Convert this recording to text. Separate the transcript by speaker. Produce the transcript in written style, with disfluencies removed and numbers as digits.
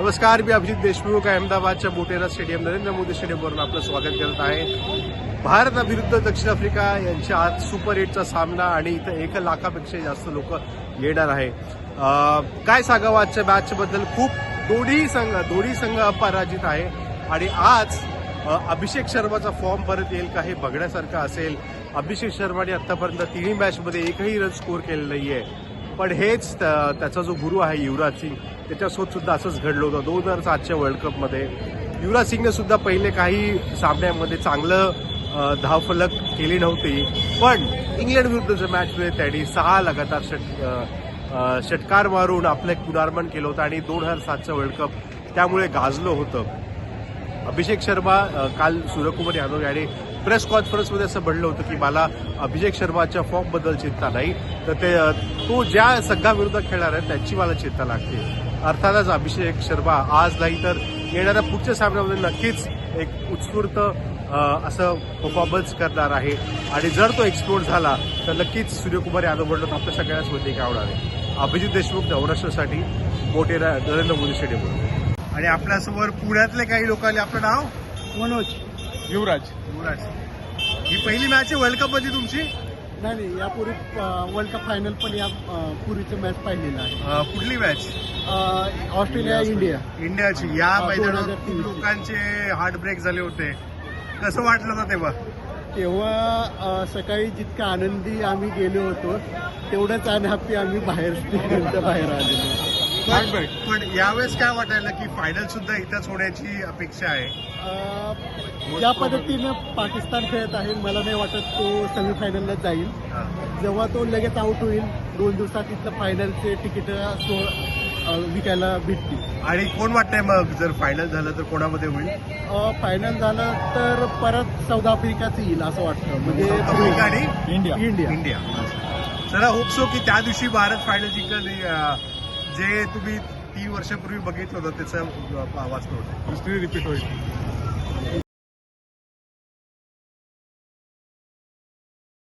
Speaker 1: नमस्कार, मी अभिजित देशमुख अहमदाबादच्या मोटेरा स्टेडियम नरेंद्र मोदी स्टेडियमवरून आपलं स्वागत करत आहे. भारत विरुद्ध दक्षिण आफ्रिका यांच्या आज सुपर 8चा सामना आणि इथं 1 लाखापेक्षा जास्त लोक येणार आहे. काय सांगावं आजच्या मॅचबद्दल. खूप दोन्ही संघ अपराजित आहे आणि आज अभिषेक शर्माचा फॉर्म परत येईल का हे बघण्यासारखं असेल. अभिषेक शर्माने आतापर्यंत तिन्ही मॅचमध्ये एकही रन स्कोर केलेलं नाहीये, पण हेच त्याचा जो गुरु आहे युवराज सिंग, त्याच्यासोबत सुद्धा असंच घडलं होतं 2007च्या वर्ल्ड कपमध्ये. युवराज सिंगने सुद्धा पहिले काही सामन्यांमध्ये चांगलं धावफलक केली नव्हती, पण इंग्लंड विरुद्धच्या मॅचमध्ये त्यांनी 6 लगातार षटकार मारून आपलं एक पुनर्मन केलं होतं आणि 2007चं वर्ल्ड कप त्यामुळे गाजलं होतं. अभिषेक शर्मा काल सूर्यकुमार यादव याने प्रेस कॉन्फरन्समध्ये असं म्हणलं होतं की मला अभिषेक शर्माच्या फॉर्मबद्दल चिंता नाही, तर तो ज्या संघाविरुद्ध खेळणार आहे त्याची मला चिंता लागते. अर्थातच अभिषेक शर्मा आज नाही तर येणाऱ्या पुढच्या सामन्यामध्ये नक्कीच एक उत्स्फूर्त असं परफॉर्मन्स करणार आहे आणि जर तो एक्सप्लोर झाला तर नक्कीच सूर्यकुमार यादव म्हणलं तर आपल्या सगळ्याच मध्ये काय होणार आहे. अभिजित देशमुख नवराष्ट्रासाठी मोटेरा नरेंद्र मोदी स्टेडियम. आणि आपल्यासमोर पुण्यातले काही लोक आले. आपलं नाव?
Speaker 2: मनोज.
Speaker 1: युवराज. ही पहिली मॅच आहे वर्ल्ड कप मध्ये तुमची?
Speaker 2: नाही, यापूर्वी वर्ल्ड कप फायनल पण या पूर्वीची मॅच पाहिलेला आहे.
Speaker 1: कुठली मॅच?
Speaker 2: ऑस्ट्रेलिया
Speaker 1: इंडियाची. या मैदानात
Speaker 2: 2023
Speaker 1: लोकांचे हार्ट ब्रेक झाले होते. कसं वाटलं होतं तेव्हा?
Speaker 2: तेव्हा सकाळी जितका आनंदी आम्ही गेलो होतो तेवढंच अनहॅप्पी आम्ही स्टेडियमच्या बाहेर आलेलो.
Speaker 1: पण यावेळेस काय वाटायला की फायनल सुद्धा इथंच होण्याची अपेक्षा आहे?
Speaker 2: ज्या पद्धतीनं पाकिस्तान खेळत आहे मला नाही वाटत तो सेमीफायनलला जाईल. जेव्हा तो लगेच आउट होईल 2 दिवसात इथलं फायनलचे तिकीट विकायला भेटतील.
Speaker 1: आणि कोण वाटतंय मग जर फायनल झालं तर कोणामध्ये होईल?
Speaker 2: फायनल झालं तर परत साऊथ आफ्रिकाच येईल असं वाटतं. म्हणजे
Speaker 1: आफ्रिका आणि
Speaker 2: इंडिया.
Speaker 1: चला, होप सो की त्या दिवशी भारत फायनल जिंकलं. जे तुम्ही 3 वर्षापूर्वी बघितलं होतं त्याचा आवाज रिपीट होईल.